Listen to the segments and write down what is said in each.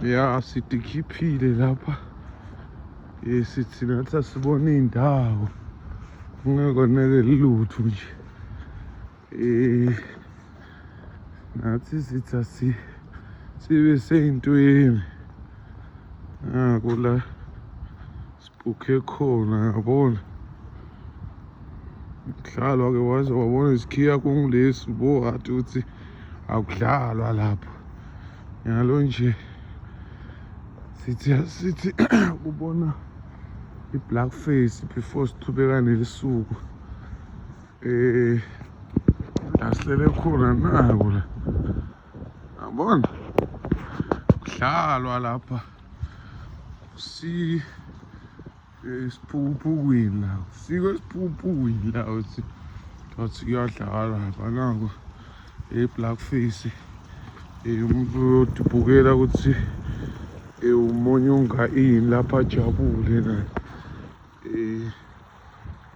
Ya sitikhiphile lapha sithi nathi asibona iy'ndawo kungekonakeli lutho nje. Nathi sithi sibe sey'ntweni kula sibhukhe khona, yabona. Kudlalwa-ke waze wabona isikhiya kungilesi bowathi ukuthi akudlalwa lapho. Yalo nje sithi kubona i-black face before sichubeka nelisuku. La silele khona naku la, yabona kudlalwa lapha esiphukuphukwini la, siko esiphukuphukwini la uthi kuyadlalwa lapha. Naku i-black face umuntu uyodibukela ukuthi umonyunga ini lapha ajabule naye.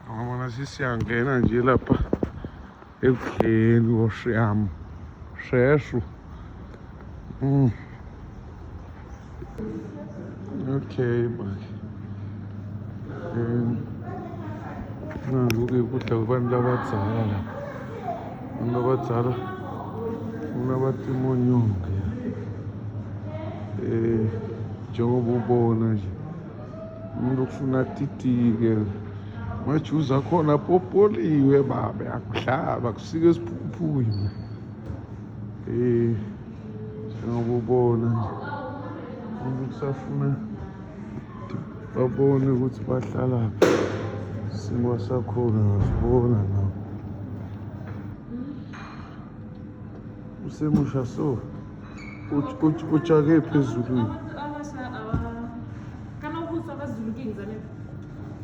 Ngabona sisiyangena nje lapha ekudleni koshiyam sheshu. Okay manje, nangu-ke kudla kwabantu abadzala lapha. Abantu abadzala funa bathi imonyonge, njengoba ubona nje umuntu kufuna titike. Amajuzi akhona apopoliwe babe, akudlalwa kusike esiphuphukwini. Njengoba ubona nje umuntu kusafuna babone ukuthi bahlalaphi. Singwa sakhona ngasibona nawo usemusha so utshake phezulwini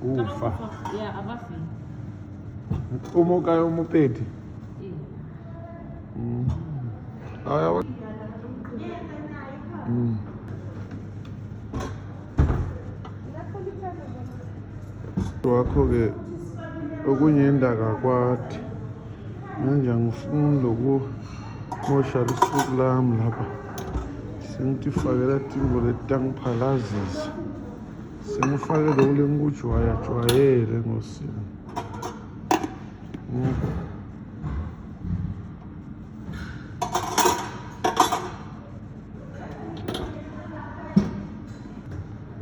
ufa umokayo umupeti wakho-ke okunye indakakwati manje angifuni lokumosha lisuku lami lapha. Sengifakela tingo letangiphalazisa, sengifake lo lengikujwayele ngosini.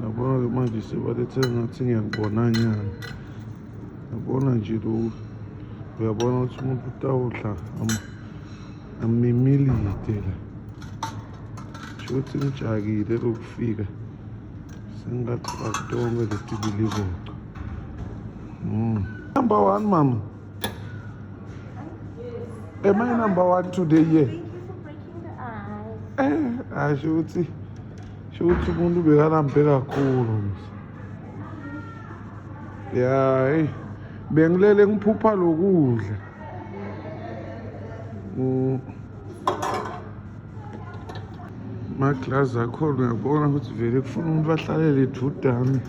Yabona manje sebalethe ngathi ngiyakubonanyana. Yabona nje lo, uyabona ukuthi umuntu utawudla amimilide la. Shothi ngijakile lokufika sengathi tonke letibilivoco. Number one, mama. Am I number one today? Yeah. Thank you for breaking the ice. Shothi umuntu bekalambe kakhulu. Ya, bengilele ngiphupha lokudla. Maglass akhona uyabona ukuthi vele kufuna umuntu ahlalele ejudane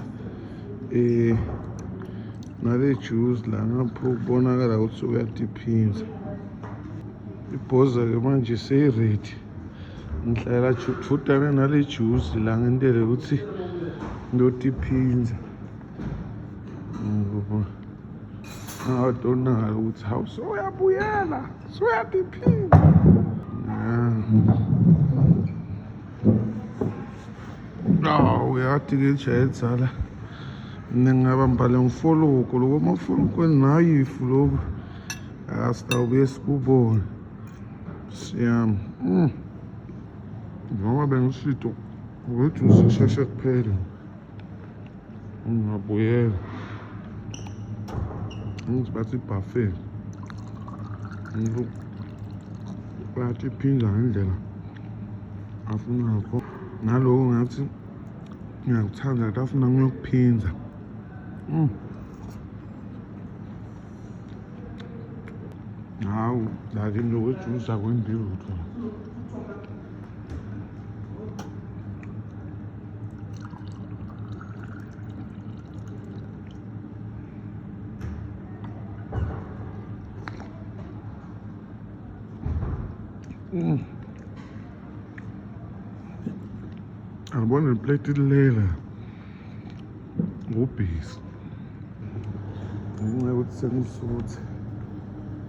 nale juice la ngapho kubonakala ukuthi uyadiphinza. Ibhoza-ke manje seyi-ready, ngihlalela judane nale juice la ngentele ukuthi ngiyodiphinza. Awadonakala ukuthi hawu soyabuyela, soyadiphinza. Uyati-ke lijayedzala mina ngingabamba le ngifologo loko amafologweni nayifu loku sitawubuye sikubone siyami. Noma bengisito ngojuice sheshe kuphele ngingabuyela ngizibathi i-buffet. Umuntu uyatiphinza ngendlela afuna ngakho. Naloko ngathi ngiyakuthanda ukuthi afuna ngiyokuphinza. Hawu lakini lokwejuice akwenzi lutho. Angibona neplate lilela ngubhisi ngenxa yokuthi sengisuthi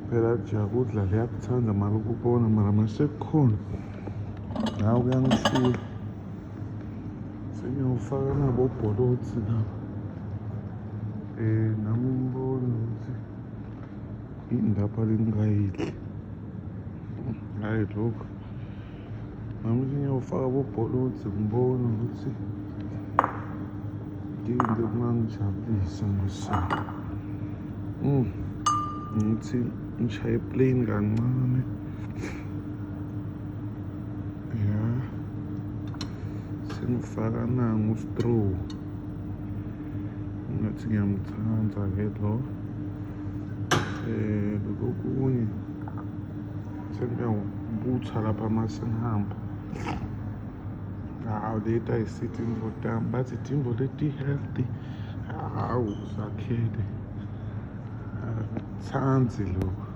phela jakudla liyakuthanda mara ukubona mara masekukhona nawe kuyangishula sengiyawufaka nabo bholotsi nabo nami ngibone ukuthi indaba lengayidli hayi lokho nami ngiyawufaka bobholotsi ngibone ukuthi into kungangijabulisa ngesimo ngithi ngishaye plane kancane ya sengifaka nangu straw ngathi ngiyamthanda-ke lo lokunye sengiyawubutha lapha masengihamba hawu leti ayisithi imvo tami bathi timbo leti healthy hawu zakhele thanzi lokho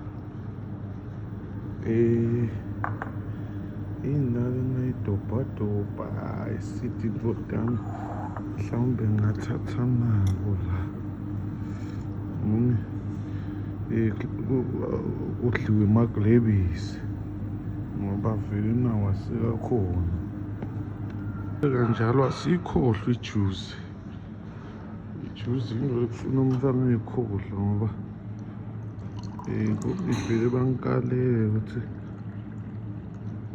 indalo engayidobhadobha ayisithi imvo tami mhlawumbe ngathatha nabo la kudliwe emaglebisi ngoba vele nawo asekakhona kanjalo asikhohlwa ijuzi into lekufuna umntwana uyikhohlwa ngoba ivele bangikalele ukuthi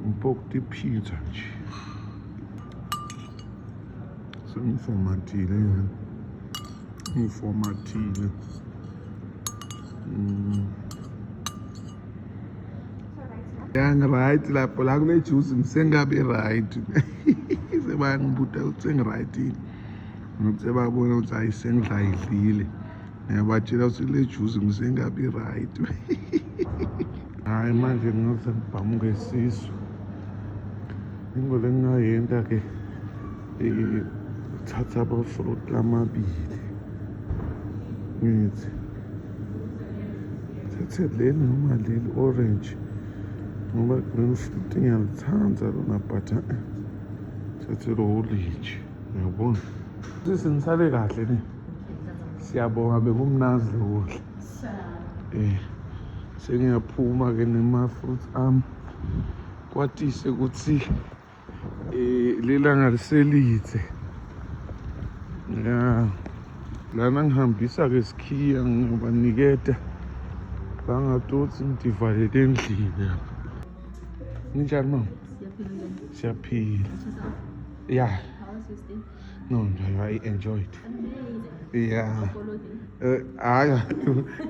ngipokta ipizza nje sengiformatile ngani ngiformatile right lapho la kule juice ngisengabi right sebangibuta ukuthi sengi-right yini ngokuthi sebabona ukuthi hayi sengidlayidlile ngiyabatshela ukuthi le juice ngisengabi right hayi manje ngaze ngibhamuke isisu into lengingayenza-ke thatha amafruit lamabili ngithi thathe leli noma leli orange ngoba green fruit ngiyalithanda lona but thathe lo oliji uyabona sinisale kahle ne siyabonga bekumnazi lo kudla sengiyaphuma-ke nema-fruits ami kwatise ukuthi lelanga liselithe ya lana ngihambisa-ke sikhiya ngibaniketa bangatotsi ngidivalele endlini lapha ninjani mama siyaphila ya no I enjoyed yeah hayi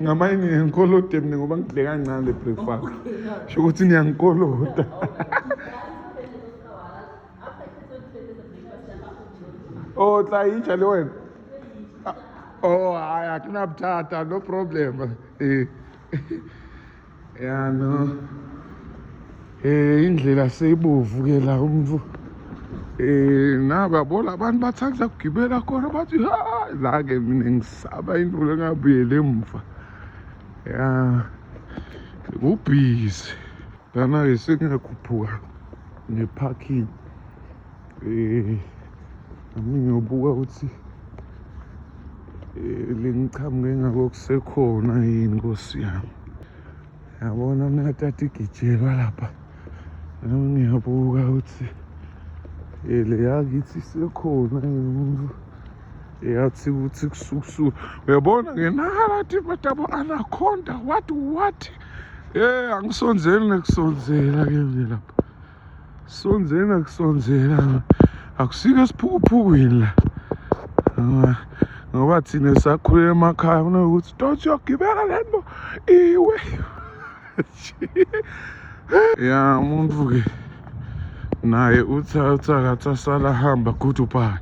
ngamanye ngiyankolota mina ngoba ngidle kancane le breakfast sho ukuthi niyangikolota oh tla itsha le wena oh hayi akunabuthata no problem ya no indlela seyibovu-ke la umntu nababona abantu bathanda kugibela khona bathi ha la-ke mina ngisaba into lengabuyele emva ya ngubhizi lana-ke sengiyakhuphuka ne-parking nami ngiyobuka ukuthi lengichamuke ngako kusekhona yini nkosi yami yabona nakatata igijelwa lapha nami ngiyabuka ukuthi le yakithi isekhona umuntu yathi ukuthi kusukusuku uyabona ngenakalathi batabo anaconda what angisonzeli nekusonzela ke manje lapha sonzeli nekusonzela akusike siphukuphukwini la ngoba thina sakhulele emakhaya kunokuthi don't yogibela lento iwe ya umuntu-ke naye uthi akathi asala hamba goodbye.